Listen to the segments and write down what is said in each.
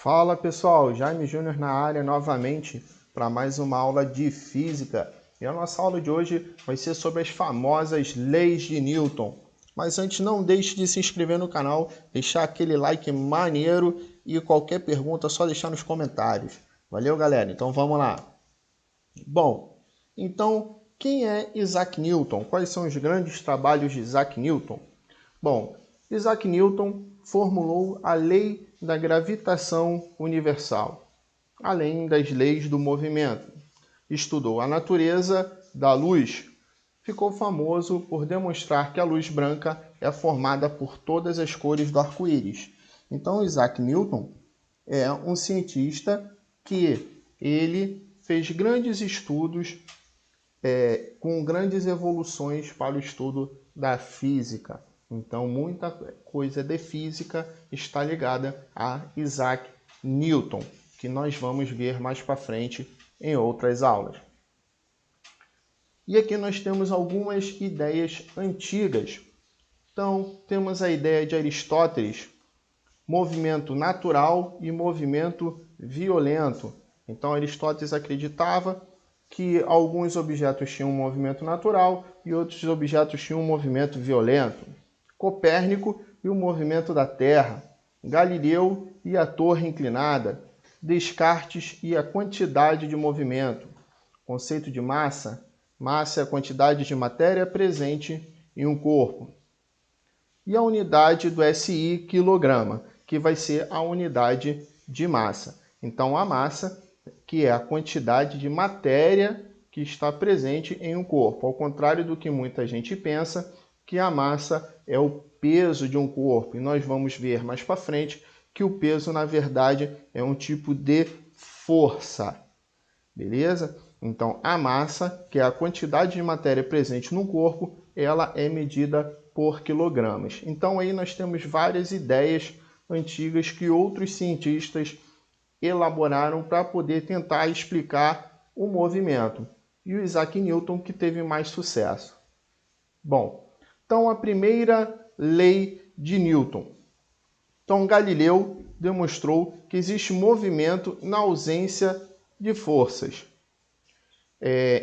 Fala pessoal, Jaime Júnior na área novamente para mais uma aula de física. E a nossa aula de hoje vai ser sobre as famosas leis de Newton. Mas antes, não deixe de se inscrever no canal, deixar aquele like maneiro e qualquer pergunta é só deixar nos comentários. Valeu, galera? Então vamos lá. Bom, então quem é Isaac Newton? Quais são os grandes trabalhos de Isaac Newton? Bom, Isaac Newton formulou a lei da gravitação universal, além das leis do movimento. Estudou a natureza da luz. Ficou famoso por demonstrar que a luz branca é formada por todas as cores do arco-íris. Então, Isaac Newton é um cientista que ele fez grandes estudos com grandes evoluções para o estudo da física. Então, muita coisa de física está ligada a Isaac Newton, que nós vamos ver mais para frente em outras aulas. E aqui nós temos algumas ideias antigas. Então, temos a ideia de Aristóteles, movimento natural e movimento violento. Então, Aristóteles acreditava que alguns objetos tinham um movimento natural e outros objetos tinham um movimento violento. Copérnico e o movimento da Terra. Galileu e a torre inclinada. Descartes e a quantidade de movimento. Conceito de massa. Massa é a quantidade de matéria presente em um corpo. E a unidade do SI, quilograma, que vai ser a unidade de massa. Então, a massa, que é a quantidade de matéria que está presente em um corpo. Ao contrário do que muita gente pensa, que a massa é o peso de um corpo. E nós vamos ver mais para frente que o peso, na verdade, é um tipo de força. Beleza? Então, a massa, que é a quantidade de matéria presente no corpo, ela é medida por quilogramas. Então, aí nós temos várias ideias antigas que outros cientistas elaboraram para poder tentar explicar o movimento. E o Isaac Newton que teve mais sucesso. Bom, então a primeira lei de Newton. Então, Galileu demonstrou que existe movimento na ausência de forças.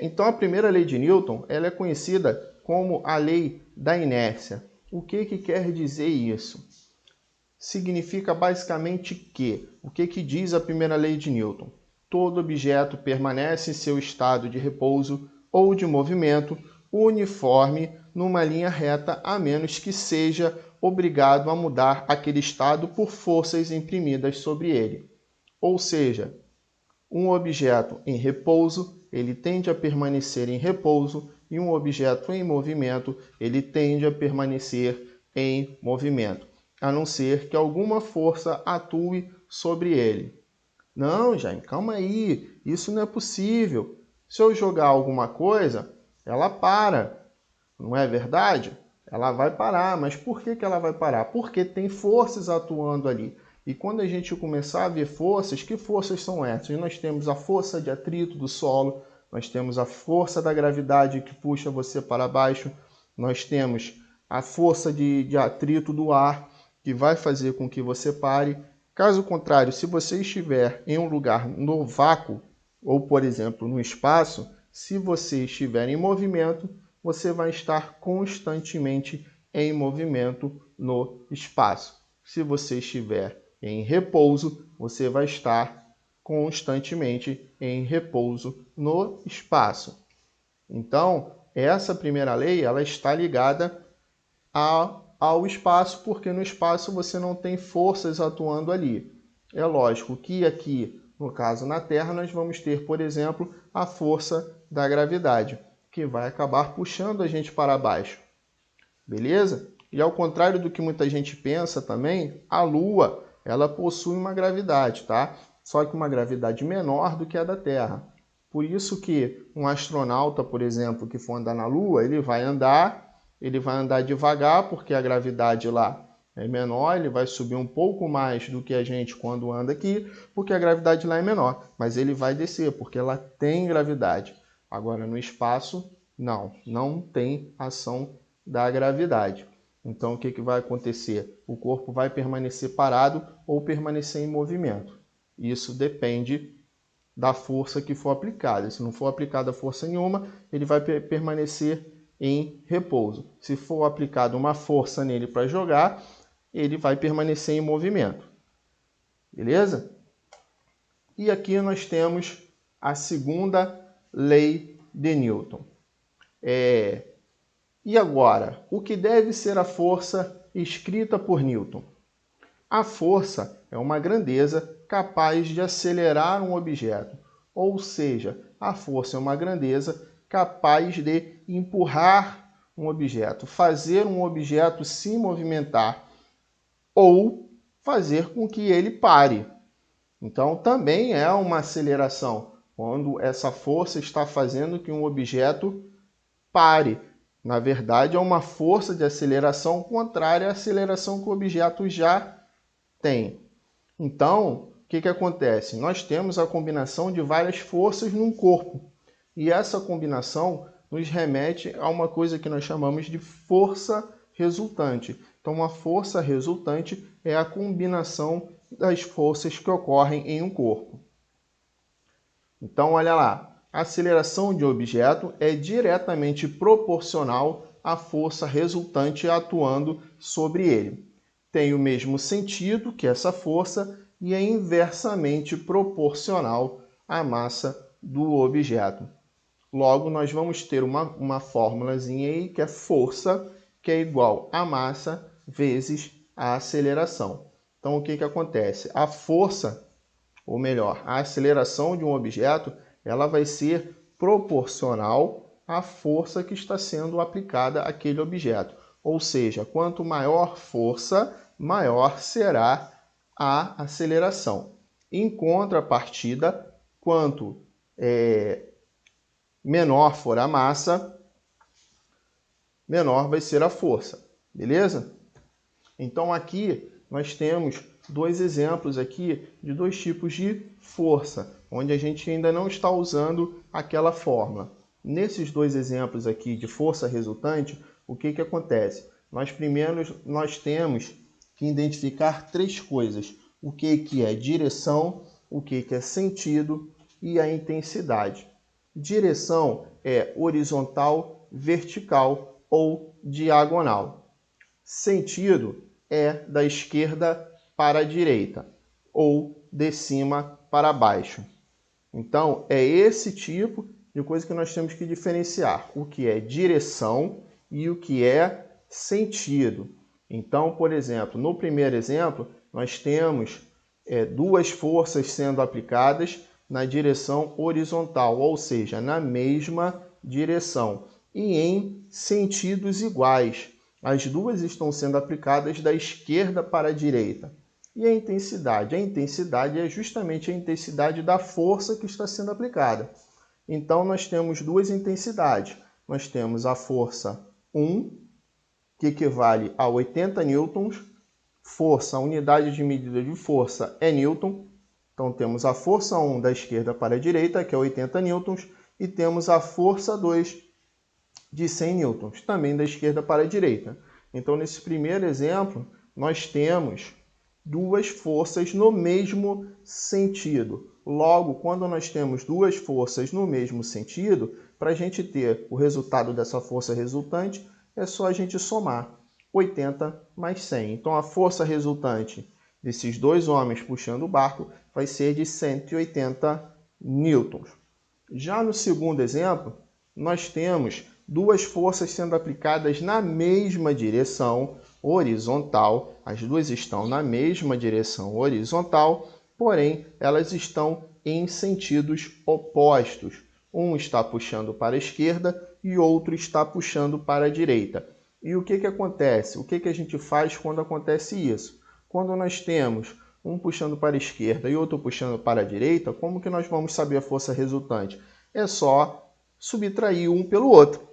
Então, a primeira lei de Newton ela é conhecida como a lei da inércia. O que quer dizer isso? Significa basicamente que, o que diz a primeira lei de Newton? Todo objeto permanece em seu estado de repouso ou de movimento uniforme numa linha reta, a menos que seja obrigado a mudar aquele estado por forças imprimidas sobre ele. Ou seja, um objeto em repouso, ele tende a permanecer em repouso, e um objeto em movimento, ele tende a permanecer em movimento, a não ser que alguma força atue sobre ele. Não, Jaime, calma aí, isso não é possível. Se eu jogar alguma coisa, ela para, não é verdade? Ela vai parar, mas por que ela vai parar? Porque tem forças atuando ali. E quando a gente começar a ver forças, que forças são essas? Nós temos a força de atrito do solo, nós temos a força da gravidade que puxa você para baixo, nós temos a força de atrito do ar, que vai fazer com que você pare. Caso contrário, se você estiver em um lugar no vácuo, ou por exemplo no espaço, se você estiver em movimento, você vai estar constantemente em movimento no espaço. Se você estiver em repouso, você vai estar constantemente em repouso no espaço. Então, essa primeira lei ela está ligada ao espaço, porque no espaço você não tem forças atuando ali. É lógico que aqui, no caso na Terra, nós vamos ter, por exemplo, a força da gravidade, que vai acabar puxando a gente para baixo. Beleza? E ao contrário do que muita gente pensa também, a Lua ela possui uma gravidade, tá? Só que uma gravidade menor do que a da Terra. Por isso que um astronauta, por exemplo, que for andar na Lua, ele vai andar devagar, porque a gravidade lá é menor, ele vai subir um pouco mais do que a gente quando anda aqui, porque a gravidade lá é menor. Mas ele vai descer, porque ela tem gravidade. Agora, no espaço, não tem ação da gravidade. Então, o que vai acontecer? O corpo vai permanecer parado ou permanecer em movimento. Isso depende da força que for aplicada. Se não for aplicada força nenhuma, ele vai permanecer em repouso. Se for aplicada uma força nele para jogar, ele vai permanecer em movimento. Beleza? E aqui nós temos a segunda lei de Newton. E agora, o que deve ser a força escrita por Newton? A força é uma grandeza capaz de acelerar um objeto, ou seja, a força é uma grandeza capaz de empurrar um objeto, fazer um objeto se movimentar ou fazer com que ele pare. Então, também é uma aceleração, quando essa força está fazendo que um objeto pare. Na verdade, é uma força de aceleração contrária à aceleração que o objeto já tem. Então, o que acontece? Nós temos a combinação de várias forças num corpo. E essa combinação nos remete a uma coisa que nós chamamos de força resultante. Então, uma força resultante é a combinação das forças que ocorrem em um corpo. Então, olha lá, a aceleração de um objeto é diretamente proporcional à força resultante atuando sobre ele. Tem o mesmo sentido que essa força e é inversamente proporcional à massa do objeto. Logo, nós vamos ter uma formulazinha aí que é força, que é igual a massa vezes a aceleração. Então, o que acontece? A força, ou melhor, a aceleração de um objeto, ela vai ser proporcional à força que está sendo aplicada àquele objeto. Ou seja, quanto maior força, maior será a aceleração. Em contrapartida, quanto menor for a massa, menor vai ser a força. Beleza? Então aqui nós temos dois exemplos aqui de dois tipos de força, onde a gente ainda não está usando aquela fórmula. Nesses dois exemplos aqui de força resultante, o que acontece? Nós temos que identificar três coisas. O que é direção, o que é sentido e a intensidade. Direção é horizontal, vertical ou diagonal. Sentido é da esquerda para a direita ou de cima para baixo. Então, é esse tipo de coisa que nós temos que diferenciar. O que é direção e o que é sentido. Então, por exemplo, no primeiro exemplo, nós temos duas forças sendo aplicadas na direção horizontal, ou seja, na mesma direção, e em sentidos iguais. As duas estão sendo aplicadas da esquerda para a direita. E a intensidade? A intensidade é justamente a intensidade da força que está sendo aplicada. Então, nós temos duas intensidades. Nós temos a força 1, que equivale a 80 newtons. Força, a unidade de medida de força é newton. Então, temos a força 1 da esquerda para a direita, que é 80 newtons, e temos a força 2 de 100 newtons, também da esquerda para a direita. Então, nesse primeiro exemplo, nós temos duas forças no mesmo sentido. Logo, quando nós temos duas forças no mesmo sentido, para a gente ter o resultado dessa força resultante, é só a gente somar 80 mais 100. Então, a força resultante desses dois homens puxando o barco vai ser de 180 newtons. Já no segundo exemplo, nós temos duas forças sendo aplicadas na mesma direção horizontal. As duas estão na mesma direção horizontal, porém, elas estão em sentidos opostos. Um está puxando para a esquerda e outro está puxando para a direita. E o que acontece? O que a gente faz quando acontece isso? Quando nós temos um puxando para a esquerda e outro puxando para a direita, como que nós vamos saber a força resultante? É só subtrair um pelo outro.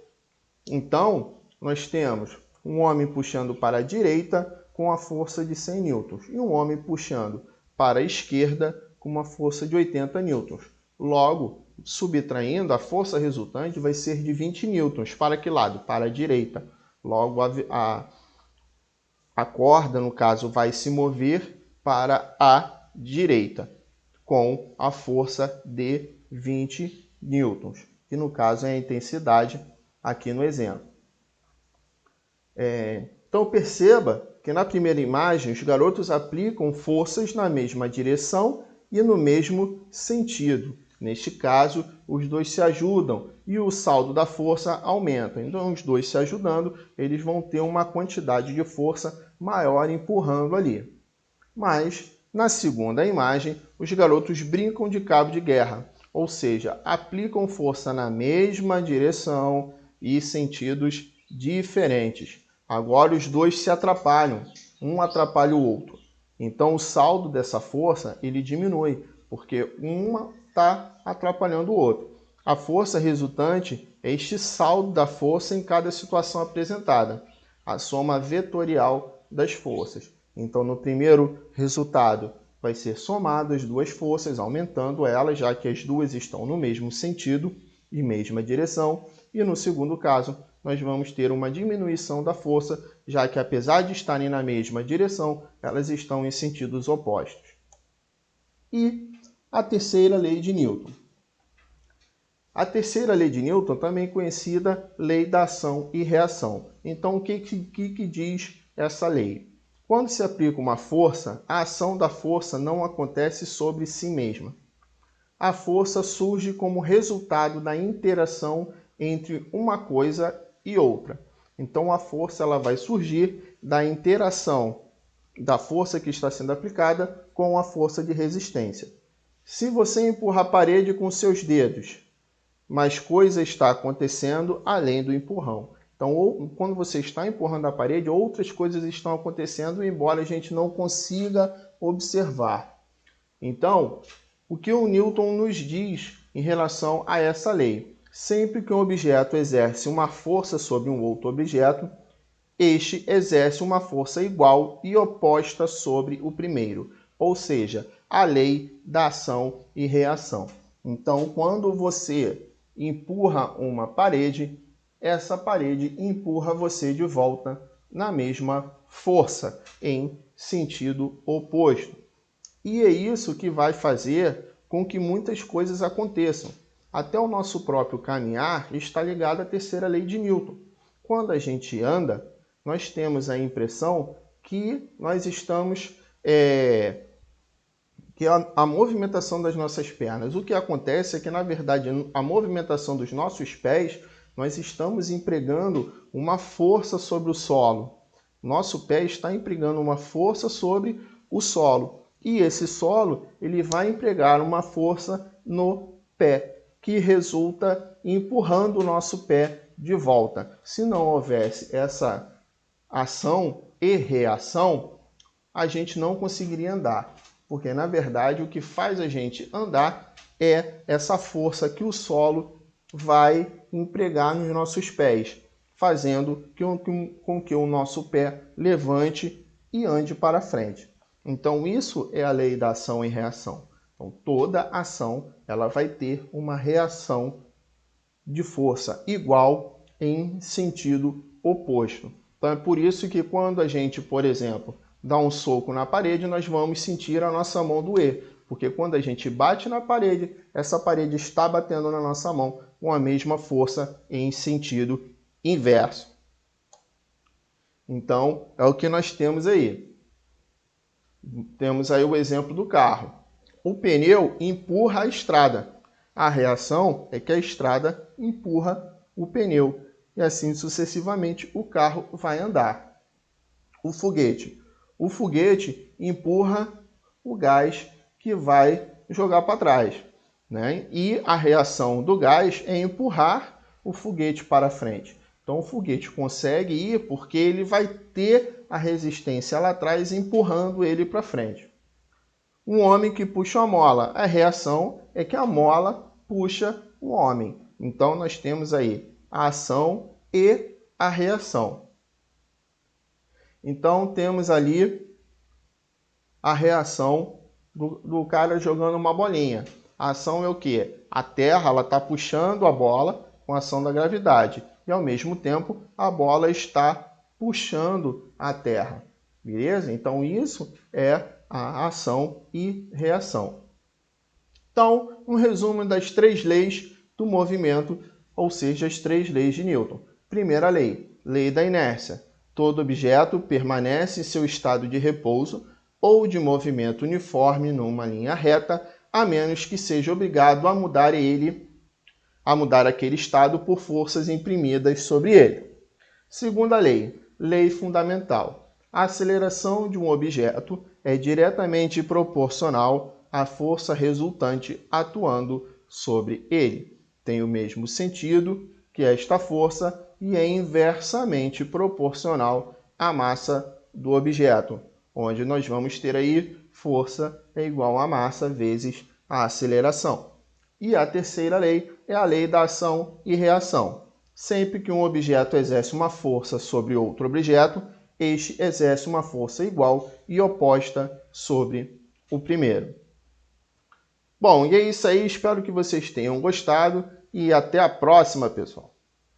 Então, nós temos um homem puxando para a direita com a força de 100 newtons e um homem puxando para a esquerda com uma força de 80 newtons. Logo, subtraindo, a força resultante vai ser de 20 newtons. Para que lado? Para a direita. Logo, a corda, no caso, vai se mover para a direita. com a força de 20 newtons, que no caso é a intensidade aqui no exemplo. Então perceba que na primeira imagem os garotos aplicam forças na mesma direção e no mesmo sentido. Neste caso, os dois se ajudam e o saldo da força aumenta. Então, os dois se ajudando, eles vão ter uma quantidade de força maior empurrando ali. Mas, na segunda imagem, os garotos brincam de cabo de guerra, ou seja, aplicam força na mesma direção e sentidos diferentes. Agora os dois se atrapalham, um atrapalha o outro. Então o saldo dessa força ele diminui, porque uma está atrapalhando o outro. A força resultante é este saldo da força em cada situação apresentada, a soma vetorial das forças. Então no primeiro resultado vai ser somado as duas forças, aumentando elas, já que as duas estão no mesmo sentido e mesma direção. E no segundo caso, nós vamos ter uma diminuição da força, já que apesar de estarem na mesma direção, elas estão em sentidos opostos. E a terceira lei de Newton. A terceira lei de Newton, também conhecida lei da ação e reação. Então, o que diz essa lei? Quando se aplica uma força, a ação da força não acontece sobre si mesma. A força surge como resultado da interação entre uma coisa e outra. Então, a força ela vai surgir da interação da força que está sendo aplicada com a força de resistência. Se você empurra a parede com seus dedos, mas coisa está acontecendo além do empurrão. Então, quando você está empurrando a parede, outras coisas estão acontecendo, embora a gente não consiga observar. Então, o que o Newton nos diz em relação a essa lei? Sempre que um objeto exerce uma força sobre um outro objeto, este exerce uma força igual e oposta sobre o primeiro, ou seja, a lei da ação e reação. Então, quando você empurra uma parede, essa parede empurra você de volta na mesma força, em sentido oposto. E é isso que vai fazer com que muitas coisas aconteçam. Até o nosso próprio caminhar está ligado à terceira lei de Newton. Quando a gente anda, nós temos a impressão que nós estamos... que a movimentação das nossas pernas. O que acontece é que, na verdade, a movimentação dos nossos pés, nós estamos empregando uma força sobre o solo. Nosso pé está empregando uma força sobre o solo. E esse solo ele vai empregar uma força no pé, que resulta empurrando o nosso pé de volta. Se não houvesse essa ação e reação, a gente não conseguiria andar. Porque, na verdade, o que faz a gente andar é essa força que o solo vai empregar nos nossos pés, fazendo com que o nosso pé levante e ande para frente. Então, isso é a lei da ação e reação. Então, toda ação ela vai ter uma reação de força igual em sentido oposto. Então, é por isso que quando a gente, por exemplo, dá um soco na parede, nós vamos sentir a nossa mão doer. Porque quando a gente bate na parede, essa parede está batendo na nossa mão com a mesma força em sentido inverso. Então, é o que nós temos aí. Temos aí o exemplo do carro. O pneu empurra a estrada. A reação é que a estrada empurra o pneu. E assim sucessivamente o carro vai andar. O foguete. O foguete empurra o gás que vai jogar para trás, né? E a reação do gás é empurrar o foguete para frente. Então o foguete consegue ir porque ele vai ter a resistência lá atrás empurrando ele para frente. Um homem que puxa a mola. A reação é que a mola puxa o homem. Então nós temos aí a ação e a reação. Então, temos ali a reação do cara jogando uma bolinha. A ação é o quê? A Terra está puxando a bola com a ação da gravidade. E, ao mesmo tempo, a bola está puxando a Terra. Beleza? Então, isso é a ação e reação. Então, um resumo das 3 leis do movimento, ou seja, as 3 leis de Newton. Primeira lei, lei da inércia. Todo objeto permanece em seu estado de repouso ou de movimento uniforme numa linha reta, a menos que seja obrigado a mudar aquele estado por forças imprimidas sobre ele. Segunda lei, lei fundamental. A aceleração de um objeto é diretamente proporcional à força resultante atuando sobre ele. Tem o mesmo sentido que esta força e é inversamente proporcional à massa do objeto, onde nós vamos ter aí força é igual a massa vezes a aceleração. E a terceira lei é a lei da ação e reação. Sempre que um objeto exerce uma força sobre outro objeto, este exerce uma força igual e oposta sobre o primeiro. Bom, e é isso aí. Espero que vocês tenham gostado e até a próxima, pessoal.